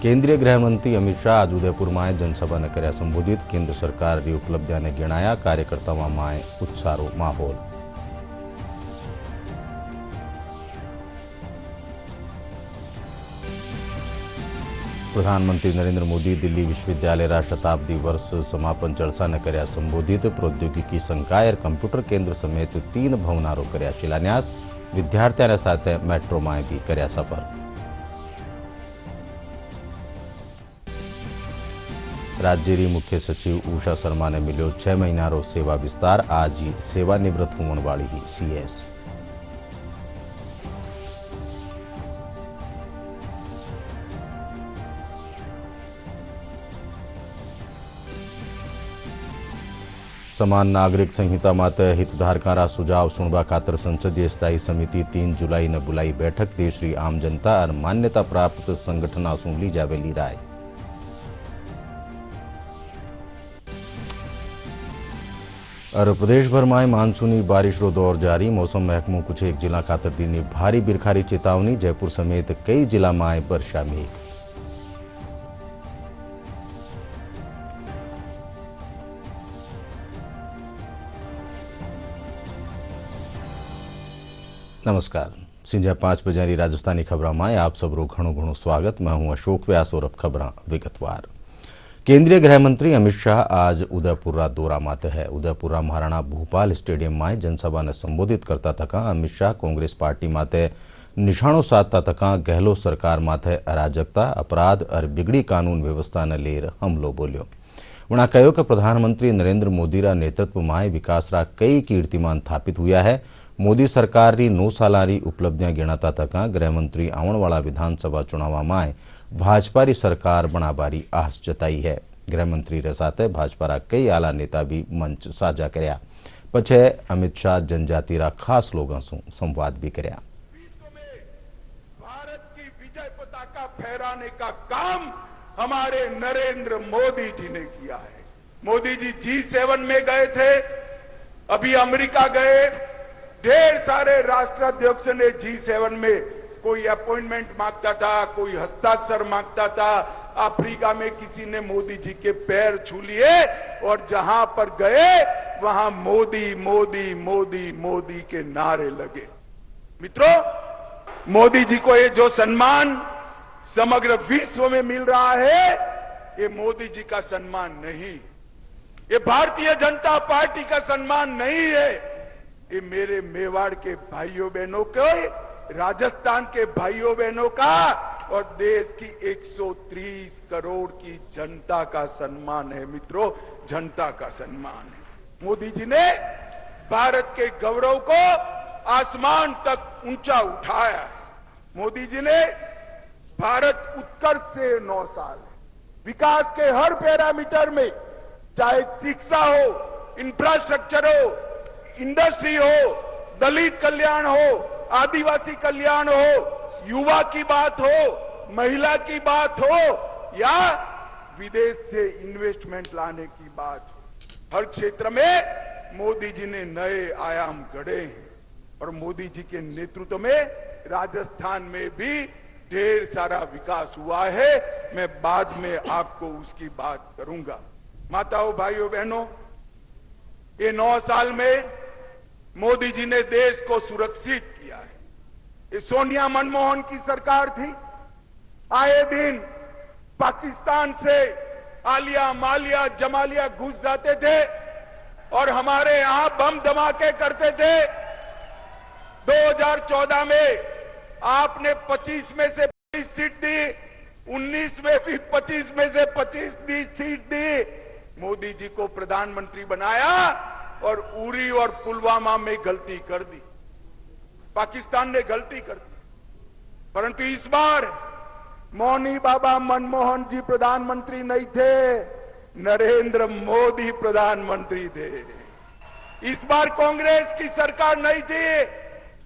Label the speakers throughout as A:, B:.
A: केंद्रीय गृहमंत्री अमित शाह आज उदयपुर में जनसभा ने कर्या संबोधित। केंद्र सरकार की उपलब्धियां ने गिणाया। कार्यकर्ताओं में उत्साहरो माहौल। प्रधानमंत्री नरेंद्र मोदी दिल्ली विश्वविद्यालय रा शताब्दी वर्ष समापन जलसा ने कर्या संबोधित। प्रौद्योगिकी संकाय कंप्यूटर केंद्र समेत 3 भवनारो कर्या शिलान्यास। विद्यार्थियों साथ मेट्रो में भी कर्या सफर। राज्य मुख्य सचिव उषा शर्मा ने मिलो 6 महीनारो सेवा विस्तार। आज ही सेवानिवृत्त होने वाली ही सीएस। समान नागरिक संहिता मत हितधारकारा सुझाव सुनवा खातर संसदीय स्थायी समिति 3 जुलाई ने बुलाई बैठक। देश की आम जनता और मान्यता प्राप्त संगठना सु ली जावेली राय। और प्रदेश भर में मानसूनी बारिश रो दौर जारी। मौसम महकमो कुछ एक जिला खातर दी भारी बिरखारी चेतावनी। जयपुर समेत कई जिला में वर्षा मेघ। नमस्कार, संध्या 5 बजे राजस्थानी खबर में आप सबरो घणो स्वागत। मैं हूं अशोक व्यास और अब खबर विगतवार। केंद्रीय गृहमंत्री अमित शाह आज उदयपुर दौरा माते है। उदयपुर महाराणा भूपाल स्टेडियम में जनसभा ने संबोधित करता तका अमित शाह कांग्रेस पार्टी माते निशाणो साधता तका गहलोत सरकार माथे अराजकता, अपराध और बिगड़ी कानून व्यवस्था ने लेर हमलो बोल्यो। उन्होंने कहो कि प्रधानमंत्री नरेंद्र मोदी रा नेतृत्व में विकास रा कई कीर्तिमान स्थापित हुआ है। मोदी सरकार री 9 सालारी उपलब्धियां गिणाता तका गृहमंत्री आने वाला विधानसभा चुनाव में भाजपा री सरकार बनाबारी आस जताई है। गृहमंत्री रे साथे भाजपा रा कई आला नेता भी मंच साझा कर्या। पछे अमित शाह जनजाति रा खास लोगों से संवाद भी कर्या।
B: भारत की विजय पताका फहराने का काम हमारे नरेंद्र मोदी जी ने किया है। मोदी जी G7 में गए थे, अभी अमेरिका गए। ढेर सारे राष्ट्राध्यक्ष ने G7 में कोई अपॉइंटमेंट मांगता था, कोई हस्ताक्षर मांगता था। अफ्रीका में किसी ने मोदी जी के पैर छू लिए और जहां पर गए वहां मोदी मोदी मोदी मोदी के नारे लगे। मित्रों, मोदी जी को ये जो सम्मान समग्र विश्व में मिल रहा है, ये मोदी जी का सम्मान नहीं, ये भारतीय जनता पार्टी का सम्मान नहीं है। ये मेरे मेवाड़ के भाइयों बहनों के, राजस्थान के भाइयों बहनों का और देश की 130 करोड़ की जनता का सम्मान है। मित्रों, जनता का सम्मान है। मोदी जी ने भारत के गौरव को आसमान तक ऊंचा उठाया है। मोदी जी ने भारत उत्कर्ष से 9 साल विकास के हर पैरामीटर में, चाहे शिक्षा हो, इंफ्रास्ट्रक्चर हो, इंडस्ट्री हो, दलित कल्याण हो, आदिवासी कल्याण हो, युवा की बात हो, महिला की बात हो या विदेश से इन्वेस्टमेंट लाने की बात हो, हर क्षेत्र में मोदी जी ने नए आयाम गढ़े हैं। और मोदी जी के नेतृत्व में राजस्थान में भी ढेर सारा विकास हुआ है। मैं बाद में आपको उसकी बात करूंगा। माताओं, भाइयों, बहनों, ये 9 साल में मोदी जी ने देश को सुरक्षित किया है। ये सोनिया मनमोहन की सरकार थी। आए दिन पाकिस्तान से आलिया, मालिया, जमालिया घुस जाते थे और हमारे यहां बम धमाके करते थे। 2014 में आपने 25 में से 25 सीट दी, 19 में भी 25 में से 25 सीट दी। मोदी जी को प्रधानमंत्री बनाया और उरी और पुलवामा में गलती कर दी, पाकिस्तान ने गलती कर दी। परंतु इस बार मौनी बाबा मनमोहन जी प्रधानमंत्री नहीं थे, नरेंद्र मोदी प्रधानमंत्री थे। इस बार कांग्रेस की सरकार नहीं थी,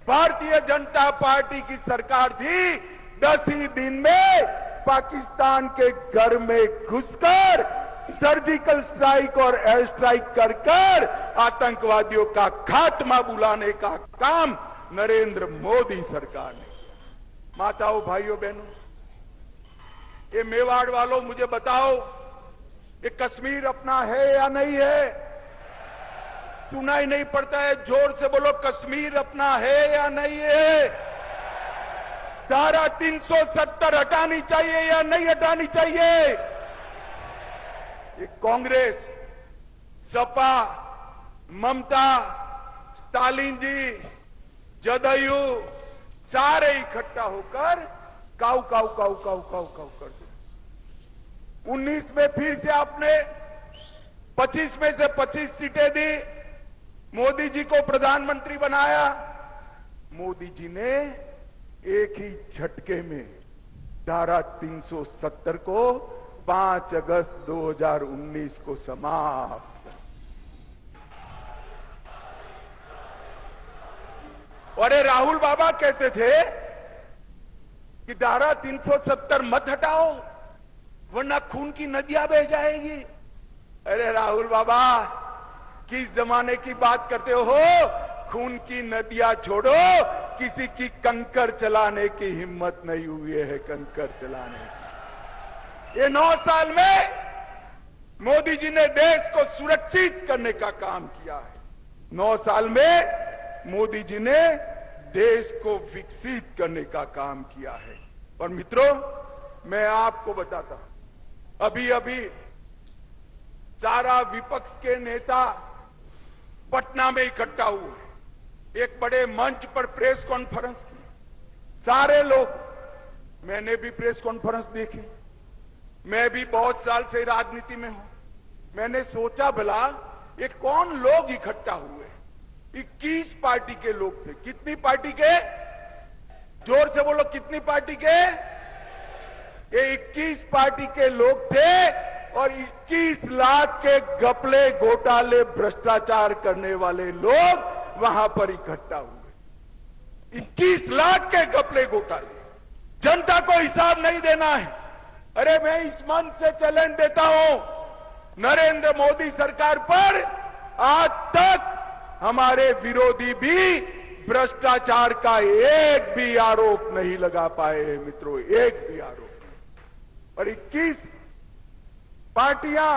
B: भारतीय जनता पार्टी की सरकार थी। 10 ही दिन में पाकिस्तान के घर में घुसकर सर्जिकल स्ट्राइक और एयर स्ट्राइक कर कर आतंकवादियों का खात्मा बुलाने का काम नरेंद्र मोदी सरकार ने। माताओं, भाइयों, बहनों, ये मेवाड़ वालों मुझे बताओ, ये कश्मीर अपना है या नहीं है? सुनाई नहीं पड़ता है, जोर से बोलो, कश्मीर अपना है या नहीं है? धारा 370 हटानी चाहिए या नहीं हटानी चाहिए? ये कांग्रेस, सपा, ममता, स्टालिन जी, जदयू सारे इकट्ठा होकर काऊ काऊ काऊ काऊ काऊ काऊ कर दो। 19 में फिर से आपने 25 में से 25 सीटें दी, मोदी जी को प्रधानमंत्री बनाया। मोदी जी ने एक ही झटके में धारा 370 को 5 अगस्त 2019 को समाप्त। और ये राहुल बाबा कहते थे कि धारा 370 मत हटाओ वरना खून की नदियां बह जाएगी। अरे राहुल बाबा, किस जमाने की बात करते हो? खून की नदियां छोड़ो, किसी की कंकर चलाने की हिम्मत नहीं हुई है, कंकर चलाने की। ये 9 साल में मोदी जी ने देश को सुरक्षित करने का काम किया है। 9 साल में मोदी जी ने देश को विकसित करने का काम किया है। और मित्रों, मैं आपको बताता हूं, अभी अभी सारा विपक्ष के नेता पटना में इकट्ठा हुए, एक बड़े मंच पर प्रेस कॉन्फ्रेंस की। सारे लोग, मैंने भी प्रेस कॉन्फ्रेंस देखी, मैं भी बहुत साल से राजनीति में हूं। मैंने सोचा भला ये कौन लोग इकट्ठा हुए? 21 पार्टी के लोग थे। कितनी पार्टी के? जोर से बोलो, कितनी पार्टी के? ये 21 पार्टी के लोग थे और 21 लाख के घपले, घोटाले, भ्रष्टाचार करने वाले लोग वहां पर इकट्ठा हुए। 21 लाख के घपले, घोटाले, जनता को हिसाब नहीं देना है। अरे मैं इस मंच से चैलेंज देता हूं, नरेंद्र मोदी सरकार पर आज तक हमारे विरोधी भी भ्रष्टाचार का एक भी आरोप नहीं लगा पाए हैं मित्रों, एक भी आरोप। और 21 पार्टियां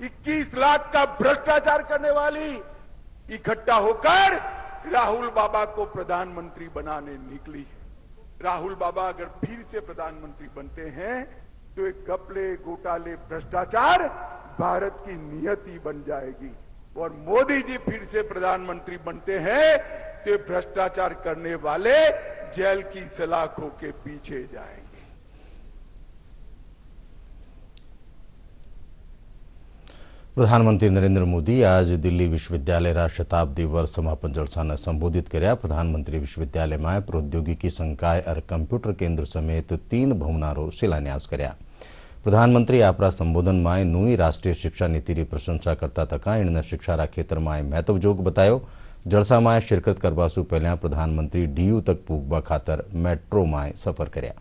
B: 21 लाख का भ्रष्टाचार करने वाली इकट्ठा होकर राहुल बाबा को प्रधानमंत्री बनाने निकली है। राहुल बाबा अगर फिर से प्रधानमंत्री बनते हैं तो एक घपले, घोटाले, भ्रष्टाचार भारत की नियति बन जाएगी। और मोदी जी फिर से प्रधानमंत्री बनते हैं तो भ्रष्टाचार करने वाले जेल की सलाखों के पीछे जाएंगे।
A: प्रधानमंत्री नरेंद्र मोदी आज दिल्ली विश्वविद्यालय शताब्दी वर्ष समापन जलसाने संबोधित કર્યા। प्रधानमंत्री विश्वविद्यालय में प्रौद्योगिकी संकाय और कंप्यूटर केन्द्र समेत 3 भवनारो शिलान्यास કર્યા। प्रधानमंत्री आपरा संबोधन में नवी राष्ट्रीय शिक्षा नीति की प्रशंसा करता तका इन्हें शिक्षा क्षेत्र में महत्वजोग बतायो। जलसा में शिरकत करवा सु पहला प्रधानमंत्री डीयू तक पूगवा खातर मेट्रो में सफर कर्या।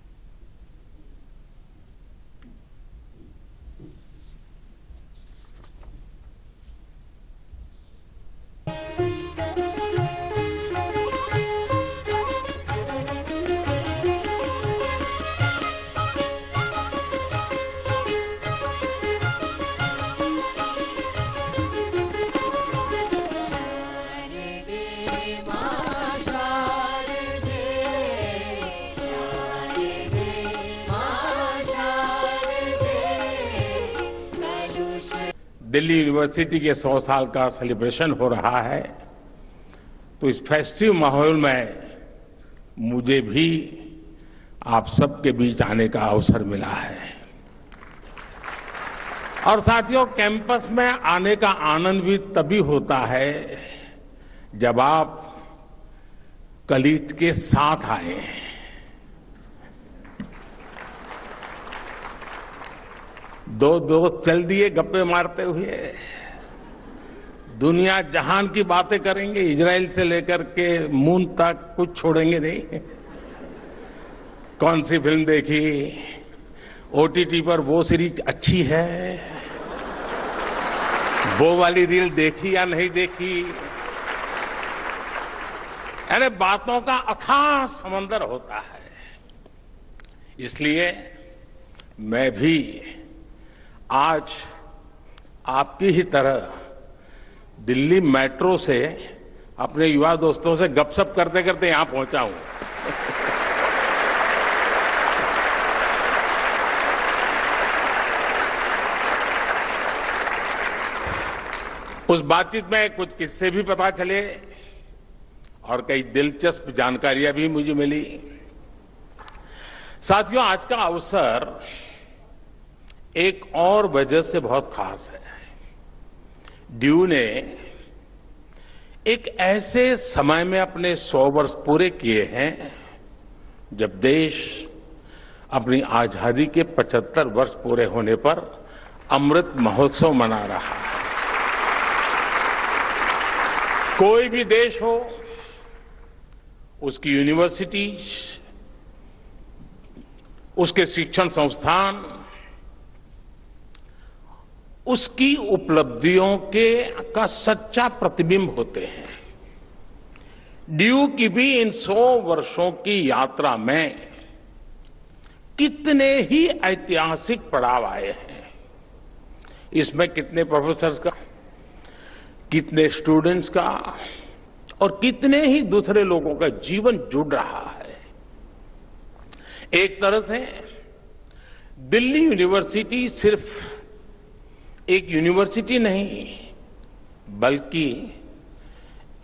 C: दिल्ली यूनिवर्सिटी के 100 साल का सेलिब्रेशन हो रहा है, तो इस फेस्टिव माहौल में मुझे भी आप सबके बीच आने का अवसर मिला है। और साथियों, कैंपस में आने का आनंद भी तभी होता है जब आप कलीग के साथ आए। दो दोस्त चल दिए गप्पे मारते हुए, दुनिया जहान की बातें करेंगे, इजराइल से लेकर के मून तक कुछ छोड़ेंगे नहीं। कौन सी फिल्म देखी, ओटीटी पर वो सीरीज अच्छी है, वो वाली रील देखी या नहीं देखी, अरे बातों का अथाह समंदर होता है। इसलिए मैं भी आज आपकी ही तरह दिल्ली मेट्रो से अपने युवा दोस्तों से गपशप करते करते यहां पहुंचा हूं। उस बातचीत में कुछ किस्से भी पता चले और कई दिलचस्प जानकारियां भी मुझे मिली। साथियों, आज का अवसर एक और वजह से बहुत खास है। ड्यू ने एक ऐसे समय में अपने 100 वर्ष पूरे किए हैं जब देश अपनी आजादी के 75 वर्ष पूरे होने पर अमृत महोत्सव मना रहा है। कोई भी देश हो, उसकी यूनिवर्सिटीज, उसके शिक्षण संस्थान उसकी उपलब्धियों का सच्चा प्रतिबिंब होते हैं। ड्यू की भी इन 100 वर्षों की यात्रा में कितने ही ऐतिहासिक पड़ाव आए हैं। इसमें कितने प्रोफेसर्स का, कितने स्टूडेंट्स का और कितने ही दूसरे लोगों का जीवन जुड़ रहा है। एक तरह से दिल्ली यूनिवर्सिटी सिर्फ एक यूनिवर्सिटी नहीं बल्कि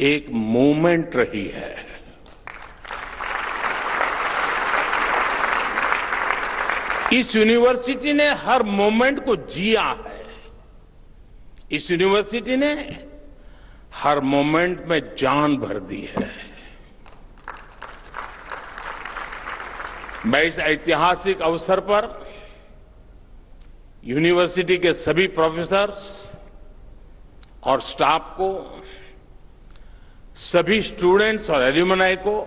C: एक मूवमेंट रही है। इस यूनिवर्सिटी ने हर मोमेंट को जिया है। इस यूनिवर्सिटी ने हर मोमेंट में जान भर दी है। मैं इस ऐतिहासिक अवसर पर यूनिवर्सिटी के सभी प्रोफेसर्स और स्टाफ को, सभी स्टूडेंट्स और एल्यूमनाई को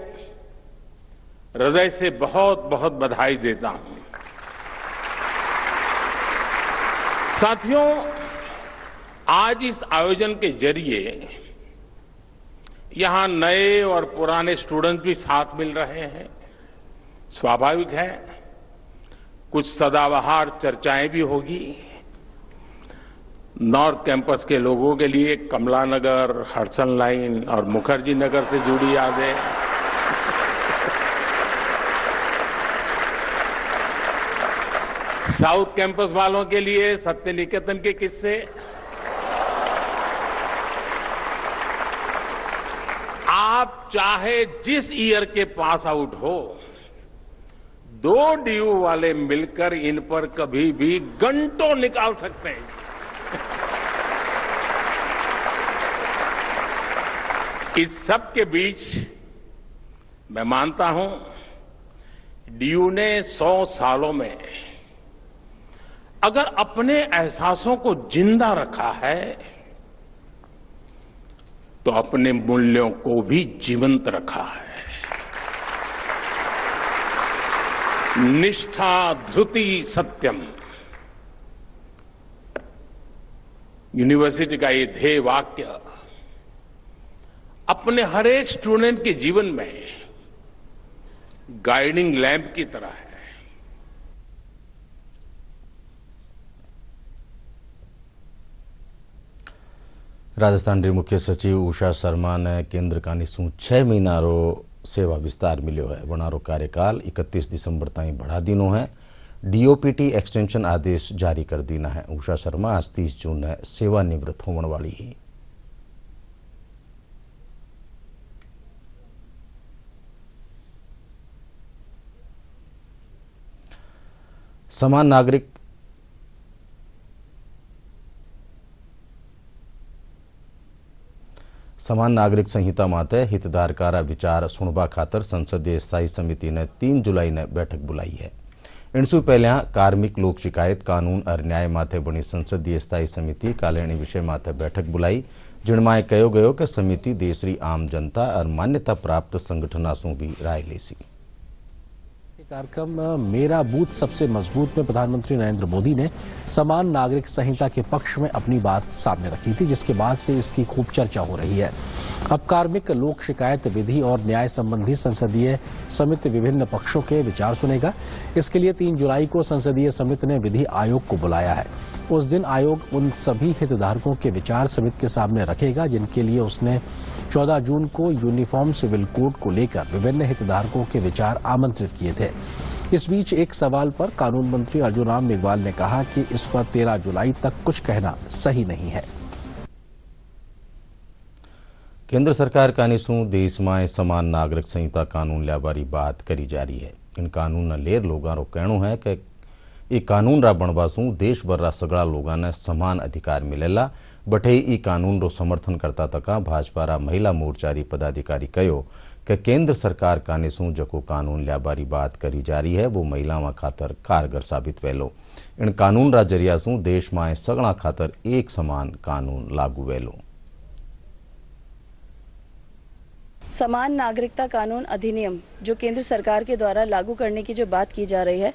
C: हृदय से बहुत बहुत बधाई देता हूं। साथियों, आज इस आयोजन के जरिए यहां नए और पुराने स्टूडेंट भी साथ मिल रहे हैं। स्वाभाविक है, कुछ सदाबहार चर्चाएं भी होगी। नॉर्थ कैंपस के लोगों के लिए कमला नगर, हडसन लाइन और मुखर्जी नगर से जुड़ी यादें, साउथ कैंपस वालों के लिए सत्य निकेतन के किस्से, आप चाहे जिस ईयर के पास आउट हो, 2 ड्यू वाले मिलकर इन पर कभी भी घंटों निकाल सकते हैं। इस सब के बीच मैं मानता हूं ड्यू ने 100 सालों में अगर अपने एहसासों को जिंदा रखा है तो अपने मूल्यों को भी जीवंत रखा है। निष्ठा धृति सत्यम, यूनिवर्सिटी का ये ध्येय वाक्य अपने हर एक स्टूडेंट के जीवन में गाइडिंग लैंप की तरह है।
A: राजस्थान री मुख्य सचिव उषा शर्मा ने केंद्र का निशु 6 महीना रो सेवा विस्तार मिलो है। वनारो कार्यकाल 31 दिसंबर ताईं बढ़ा दीनो है। डीओपीटी एक्सटेंशन आदेश जारी कर दीना है। उषा शर्मा आज 30 जून ने सेवानिवृत्त होने वाली है। समान नागरिक संहिता माते हितधारकारा विचार सुनवा खातर संसदीय स्थायी समिति ने 3 जुलाई ने बैठक बुलाई है। इनसु पहल्या कार्मिक लोक शिकायत कानून और न्याय माथे बनी संसदीय स्थायी समिति काले विषय माथे बैठक बुलाई, जिनमें कहो गयो कि समिति देश री आम जनता और मान्यता प्राप्त संगठना सु भी राय लेसी।
D: कार्यक्रम मेरा बूथ सबसे मजबूत में प्रधानमंत्री नरेंद्र मोदी ने समान नागरिक संहिता के पक्ष में अपनी बात सामने रखी थी, जिसके बाद से इसकी खूब चर्चा हो रही है। अब कार्मिक लोक शिकायत विधि और न्याय संबंधी संसदीय समिति विभिन्न पक्षों के विचार सुनेगा। इसके लिए 3 जुलाई को संसदीय समिति ने विधि आयोग को बुलाया है। उस दिन आयोग उन सभी हितधारकों के विचार समिति के सामने रखेगा जिनके लिए उसने 14 जून को यूनिफॉर्म सिविल कोड को लेकर विभिन्न हितधारकों के विचार आमंत्रित किए थे। इस बीच एक सवाल पर कानून मंत्री अर्जुन राम मेघवाल ने कहा कि इस पर 13 जुलाई तक कुछ कहना सही नहीं है।
A: केंद्र सरकार कानीसूं देश में समान नागरिक संहिता कानून ल्याबारी बात करी जा रही है। इन कानून लेर लोगारो कहणु है कि ये कानून रा बनवासूं देशभर रा सगळा लोगाने समान अधिकार मिलेला। बटे ई कानून रो समर्थन करता तका भाजपा रा महिला मोर्चा री पदाधिकारी कहो कि केंद्र सरकार कानीसूं जको कानून ल्याबारी बात करी जा रही है वो महिलाओं खातर कारगर साबित वेलो। इन कानून रा जरिया सूं देश में सगळा खातर एक समान कानून लागू वेलो।
E: समान नागरिकता कानून अधिनियम जो केंद्र सरकार के द्वारा लागू करने की जो बात की जा रही है,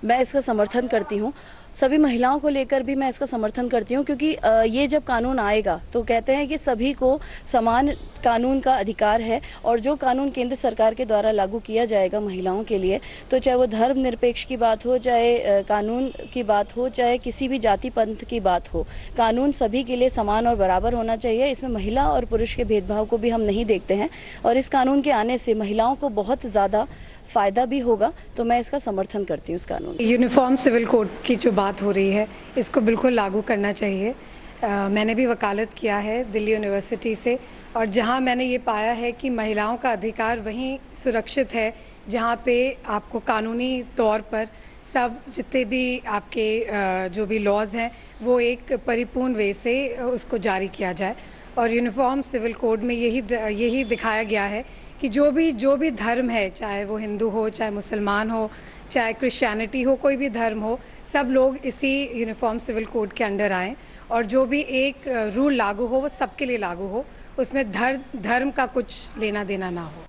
E: मैं इसका समर्थन करती हूँ। सभी महिलाओं को लेकर भी मैं इसका समर्थन करती हूँ, क्योंकि ये जब कानून आएगा तो कहते हैं कि सभी को समान कानून का अधिकार है। और जो कानून केंद्र सरकार के द्वारा लागू किया जाएगा महिलाओं के लिए, तो चाहे वो धर्म निरपेक्ष की बात हो, चाहे कानून की बात हो, चाहे किसी भी जाति पंथ की बात हो, कानून सभी के लिए समान और बराबर होना चाहिए। इसमें महिला और पुरुष के भेदभाव को भी हम नहीं देखते हैं और इस कानून के आने से महिलाओं को बहुत ज़्यादा फायदा भी होगा। तो मैं इसका समर्थन करती हूँ। इस कानून
F: यूनिफॉर्म सिविल कोड की जो बात हो रही है, इसको बिल्कुल लागू करना चाहिए। मैंने भी वकालत किया है दिल्ली यूनिवर्सिटी से, और जहां मैंने ये पाया है कि महिलाओं का अधिकार वहीं सुरक्षित है जहां पे आपको कानूनी तौर पर सब जितने भी आपके जो भी लॉज हैं वो एक परिपूर्ण वे से उसको जारी किया जाए। और यूनिफॉर्म सिविल कोड में यही दिखाया गया है कि जो भी धर्म है, चाहे वो हिंदू हो, चाहे मुसलमान हो, चाहे क्रिश्चियनिटी हो, कोई भी धर्म हो, सब लोग इसी यूनिफॉर्म सिविल कोड के अंडर आएँ और जो भी एक रूल लागू हो वो सबके लिए लागू हो, उसमें धर्म का कुछ लेना देना ना हो।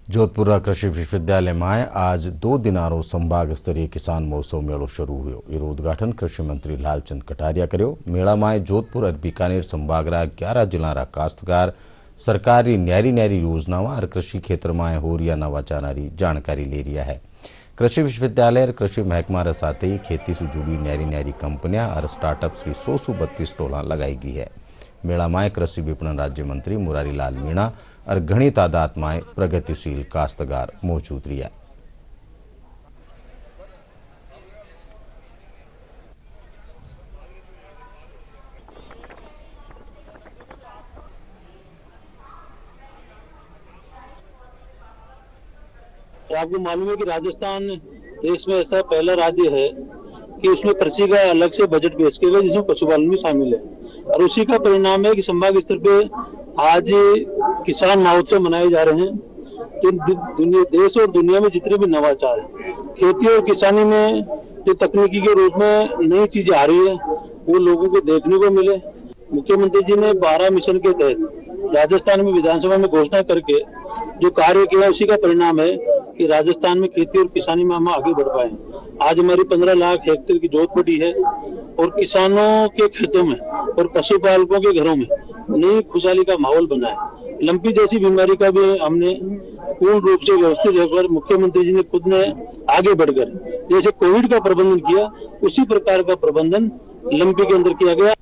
A: जोधपुर कृषि विश्वविद्यालय में आज 2 दिनारो संभाग स्तरीय किसान महोत्सव मेलो शुरू हुयो। ये उद्घाटन कृषि मंत्री लालचंद कटारिया कर्यो। मेला में जोधपुर और बीकानेर संभाग रा 11 जिला रा काश्तकार सरकारी न्यारी योजनाओं और कृषि क्षेत्र में हो रही नवाचारी जानकारी ले रहा है। कृषि विश्वविद्यालय और कृषि महकमा रे साथ ही खेती से जुड़ी न्यारी कंपनियां और स्टार्टअप्स की 132 स्टॉल लगाई गई है। मेला में कृषि विपणन राज्य मंत्री मुरारी लाल मीणा और घनी तादाद में प्रगतिशील काश्तकार मौजूद रहा।
G: आपको मालूम है कि राजस्थान देश में ऐसा पहला राज्य है कि उसमें कृषि का अलग से बजट पेश किया गया जिसमें पशुपालन भी शामिल है, और उसी का परिणाम है कि संभाग स्तर पे आज किसान महोत्सव मनाए जा रहे हैं। तो देश और दुनिया में जितने भी नवाचार है खेती और किसानी में जो तकनीकी के रूप में नई चीजें आ रही है वो लोगों को देखने को मिले। मुख्यमंत्री जी ने 12 मिशन के तहत राजस्थान में विधानसभा में घोषणा करके जो कार्य किया उसी का परिणाम है कि राजस्थान में खेती और किसानी में हम आगे बढ़ पाए। आज हमारी 15 लाख हेक्टेयर की जोत पड़ी है और किसानों के खेतों में और पशुपालकों के घरों में नई खुशहाली का माहौल बना है। लंपी जैसी बीमारी का भी हमने पूर्ण रूप से व्यवस्थित होकर मुख्यमंत्री जी ने खुद ने आगे बढ़कर जैसे कोविड का प्रबंधन किया उसी प्रकार का प्रबंधन लंपी के अंदर किया गया।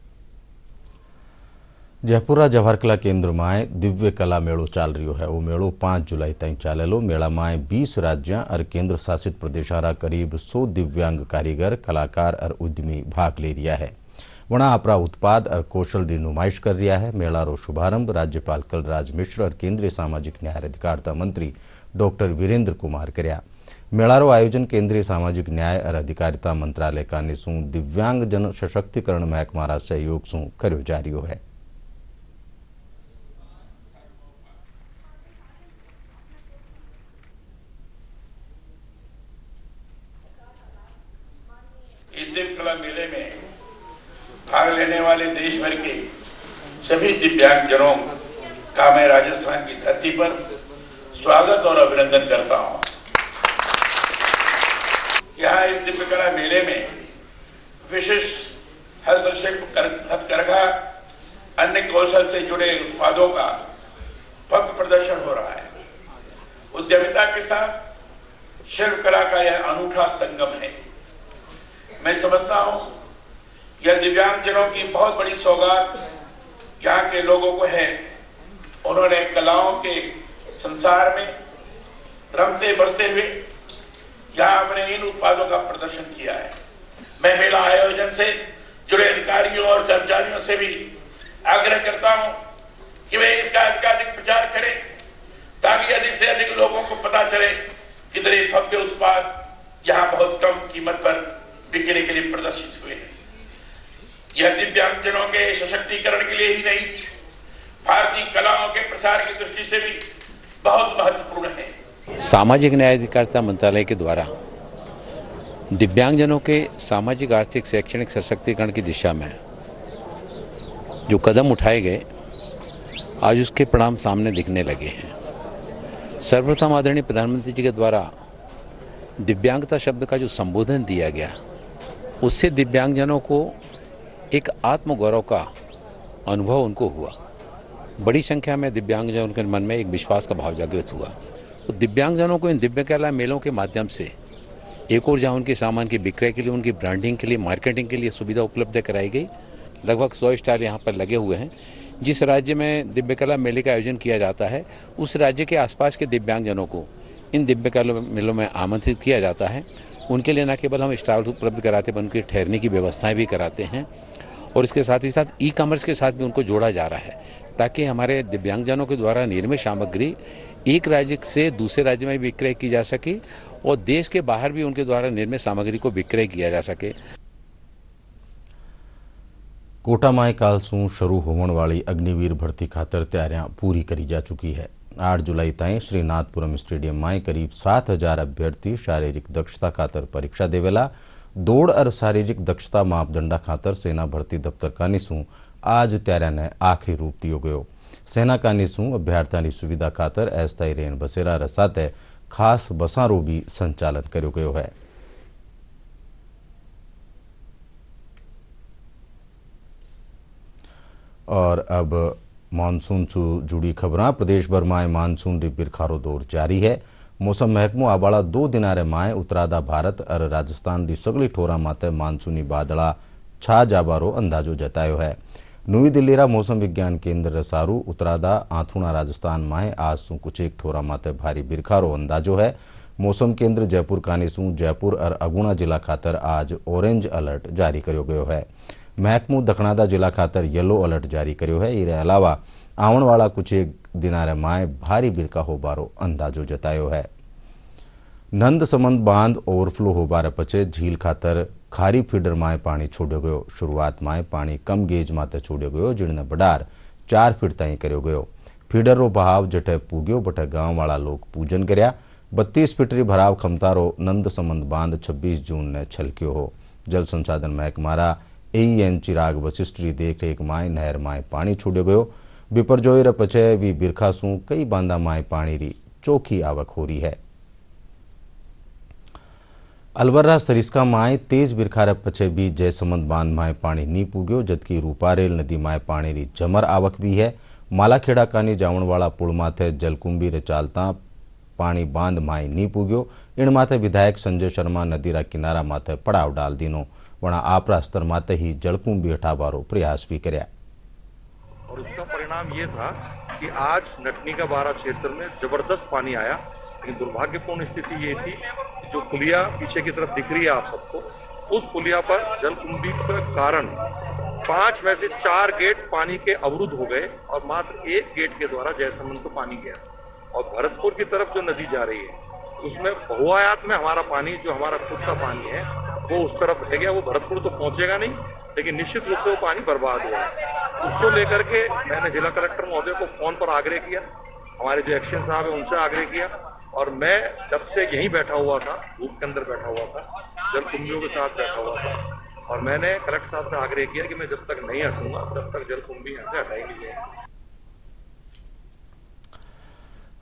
A: जयपुरा जवाहर कला केंद्र में दिव्य कला मेड़ो चाल रही है। वो मेड़ो 5 जुलाई तक चालेलो। मेला में 20 राज्य और केंद्र शासित प्रदेशारा करीब 100 दिव्यांग कारीगर, कलाकार और उद्यमी भाग ले रहा है। वना अपना उत्पाद और कौशल की नुमाइश कर रहा है। मेला रो शुभारंभ राज्यपाल कलराज मिश्र और केंद्रीय सामाजिक न्याय और अधिकारिता मंत्री डॉक्टर वीरेंद्र कुमार कर्या। मेला रो आयोजन केंद्रीय सामाजिक न्याय और अधिकारिता मंत्रालय का निसूं दिव्यांग जन सशक्तिकरण महकमारा सहयोग सूं कर्यो जा रह्यो है।
B: इस दिव्य कला मेले में भाग लेने वाले देश भर के सभी दिव्यांग जनों का मैं राजस्थान की धरती पर स्वागत और अभिनंदन करता हूं। यहाँ इस दिव्यकला मेले में विशिष्ट हस्तशिल्प, हथकरघा, अन्य कौशल से जुड़े उत्पादों का भव्य प्रदर्शन हो रहा है। उद्यमिता के साथ शिल्प कला का यह अनूठा संगम है। मैं समझता हूं यह दिव्यांगजनों की बहुत बड़ी सौगात यहाँ के लोगों को है। उन्होंने कलाओं के संसार में रमते बसते हुए यहाँ अपने इन उत्पादों का प्रदर्शन किया है। मैं मेला आयोजन से जुड़े अधिकारियों और कर्मचारियों से भी आग्रह करता हूं कि वे इसका अधिकाधिक प्रचार करें, ताकि अधिक से अधिक लोगों को पता चले कितने भव्य उत्पाद यहाँ बहुत कम कीमत पर बिकने के लिए प्रदर्शित हुए हैं। यह दिव्यांगजनों के सशक्तिकरण के लिए ही नहीं, भारतीय कलाओं के प्रसार की दृष्टि से भी बहुत महत्वपूर्ण है।
H: सामाजिक न्याय अधिकारिता मंत्रालय के द्वारा दिव्यांगजनों के सामाजिक, आर्थिक, शैक्षणिक सशक्तिकरण की दिशा में जो कदम उठाए गए, आज उसके परिणाम सामने दिखने लगे हैं। सर्वप्रथम आदरणीय प्रधानमंत्री जी के द्वारा दिव्यांगता शब्द का जो संबोधन दिया गया, उससे दिव्यांगजनों को एक आत्मगौरव का अनुभव उनको हुआ। बड़ी संख्या में दिव्यांगजनों के मन में एक विश्वास का भाव जागृत हुआ। तो दिव्यांगजनों को इन दिव्यकला मेलों के माध्यम से एक और जहाँ उनके सामान की बिक्री के लिए, उनकी ब्रांडिंग के लिए, मार्केटिंग के लिए सुविधा उपलब्ध कराई गई। लगभग 100 स्टॉल यहाँ पर लगे हुए हैं। जिस राज्य में दिव्यकला मेले का आयोजन किया जाता है, उस राज्य के आसपास के दिव्यांगजनों को इन दिव्यकला मेलों में आमंत्रित किया जाता है। उनके लिए न केवल हम स्टॉल उपलब्ध कराते हैं, उनकी ठहरने की व्यवस्थाएं भी कराते हैं और इसके साथ ही साथ ई-कॉमर्स के साथ भी उनको जोड़ा जा रहा है, ताकि हमारे दिव्यांगजनों के द्वारा निर्मित सामग्री एक राज्य से दूसरे राज्य में विक्रय की जा सके और देश के बाहर भी उनके द्वारा निर्मित सामग्री को विक्रय किया जा सके।
A: कोटामाय कालसू शुरू होने वाली अग्निवीर भर्ती खातर तैयारियां पूरी करी जा चुकी है। 8 जुलाई ताईं श्रीनाथपुरम स्टेडियम में करीब 7000 अभ्यर्थी शारीरिक दक्षता खातर परीक्षा देवेला। दौड़ और शारीरिक दक्षता मापदंडा खातर सेना भर्ती दफ्तर कानीसू आज तैयारियां ने आखिरी रूप दियो गयो। सेना कानीसू अभ्यर्थी सुविधा खातर अस्थायी रेन बसेरा रसाते खास बसारो भी संचालन कर्यो गयो है। और अब मानसून से जुड़ी खबरां। प्रदेश भर में मानसून री बिरखारो दौर जारी है। मौसम महकमो आबाड़ा 2 दिनारे माए उत्तराधा भारत और राजस्थान री सगली ठोरा माते मानसूनी बादला छा जाबारो अंदाजो जतायो है। नवी दिल्ली रा मौसम विज्ञान केंद्र रसारू उत्तराधा आथुणा राजस्थान माए आज सू कुछ एक ठोरा माते भारी बिरखारो अंदाजो है। मौसम केंद्र जयपुर कानीसू जयपुर और अगुणा जिला खातर आज ऑरेंज अलर्ट जारी कर्यो गयो है। महकमो दखणादा जिला खातर येलो अलर्ट जारी कर्यो है। इरे अलावा आवण वाला कुछ एक दिनारे माए भारी बिरका होबारो अंदाजो जतायो है। नंद समंद बांध ओवरफ्लो होबारे पछे झील खातर खारी फीडर माए पानी छोड़ो गयो। शुरुआत में पानी कम गेज माते छोड़ो गयो, जिणने बडार 4 फीट ताई कर्यो गयो। फीडर रो बहाव जटे पूग्यो बटे गांव वाला लोग पूजन कर्या। 32 फीट री भराव क्षमतारो नंद समंद बांध 26 जून ने छलक्यो हो। जल संसाधन महकमारा एईएन चिराग वशिष्ठ री देखरेख माए नहर माए पानी छोड़ो गयो। बिपरजोई रे पछे वी बिरखासू कई बांधा माए पानी री चोखी आवक हो रही है। अलवर्रा सरिस्का माए तेज बिरखारे पछे भी जयसमंद बांध माए पानी नी पूग्यो, जबकि रूपारेल नदी माए पानी री जमर आवक भी है। मालाखेड़ा कानी जावणवाड़ा पुल माथे जलकुंभी रे चालता पानी बांध माए नी पूग्यो। इन माथे विधायक संजय शर्मा नदी रा किनारा माथे पड़ाव डाल दीनो, वणा आपरा स्तर माथे ही जलकुंभी हटावारो प्रयास भी कर्या।
I: और उसका परिणाम ये था कि आज नटनी का 12 क्षेत्र में जबरदस्त पानी आया। लेकिन दुर्भाग्यपूर्ण स्थिति ये थी, जो पुलिया पीछे की तरफ दिख रही है आप सबको, उस पुलिया पर जलकुंभी के कारण 5 में से 4 गेट पानी के अवरुद्ध हो गए और मात्र 1 गेट के द्वारा जयसमंद को पानी गया। और भरतपुर की तरफ जो नदी जा रही है उसमें बहुआयात में हमारा पानी, जो हमारा खुद का पानी है, वो उस तरफ रह गया। वो भरतपुर तो पहुंचेगा नहीं, लेकिन निश्चित रूप से वो पानी बर्बाद हुआ। उसको लेकर के मैंने जिला कलेक्टर महोदय को फोन पर आग्रह किया, हमारे जो एक्शन साहब है उनसे आग्रह किया, और मैं जब से यहीं बैठा हुआ था, धूप के अंदर बैठा हुआ था, जलकुंभियों के साथ बैठा हुआ था, और मैंने कलेक्टर साहब से आग्रह किया कि मैं जब तक नहीं हटूंगा तब तक जलकुंभी यहाँ से हटाई नहीं जाएगी।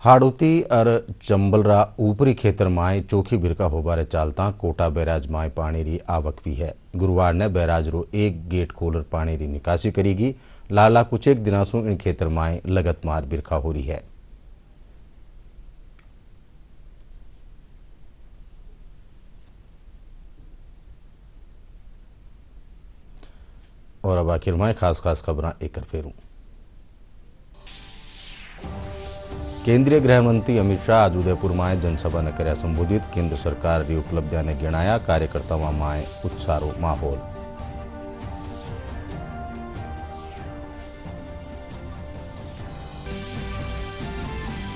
A: हाड़ोती और चंबलरा ऊपरी खेतर माए चोखी बिरका होबारे चालता कोटा बैराज माए पानी री आवक भी है। गुरुवार ने बैराज रो एक गेट खोलर पानी री निकासी करेगी। लाला कुछ एक दिनासों इन खेतर माए लगतमार बिरका हो रही है। और अब आखिर में खास खबर एक फेरू। केंद्रीय गृह मंत्री अमित शाह आज उदयपुर में जनसभा ने कर्या संबोधित। केंद्र सरकार की उपलब्धियां ने गिणाया। कार्यकर्ताओं में उत्साह माहौल।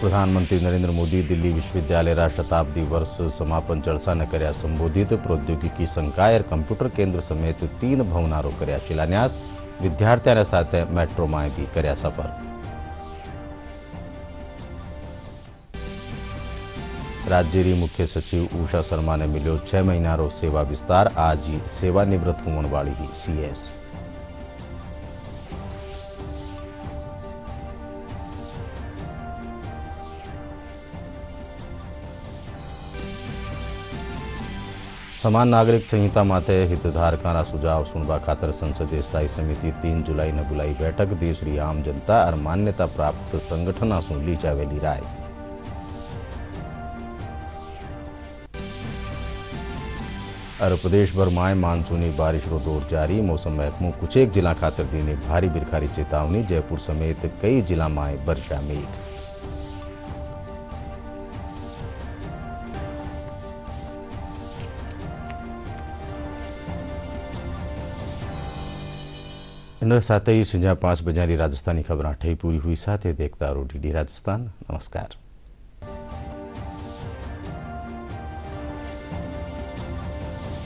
A: प्रधानमंत्री नरेंद्र मोदी दिल्ली विश्वविद्यालय रा शताब्दी वर्ष समापन चर्चा ने कर्या संबोधित। प्रौद्योगिकी संकाय और कंप्यूटर केंद्र समेत 3 भवनारो कर्या शिलान्यास। विद्यार्थियों साथ मेट्रो में भी कर्या सफर। राज्य री मुख्य सचिव उषा शर्मा ने मिलो 6 महीना रो सेवा विस्तार। आज ही सेवानिवृत्त होने वाली ही सीएस। समान नागरिक संहिता माते हितधारकाना सुझाव सुनवा खातर संसदीय स्थायी समिति 3 जुलाई ने बुलाई बैठक। देश री आम जनता और मान्यता प्राप्त संगठना सुन ली जावेली राय। और प्रदेश भर में मानसूनी बारिश रो दौर जारी। मौसम महकमो कुछ एक जिला खातर देने भारी बिरखारी चेतावनी। जयपुर समेत कई जिला में वर्षा मेघ। इन साथ ही संजा 5 बजे राजस्थानी खबर ठई पूरी हुई। साथ देखता रहो DD राजस्थान। नमस्कार।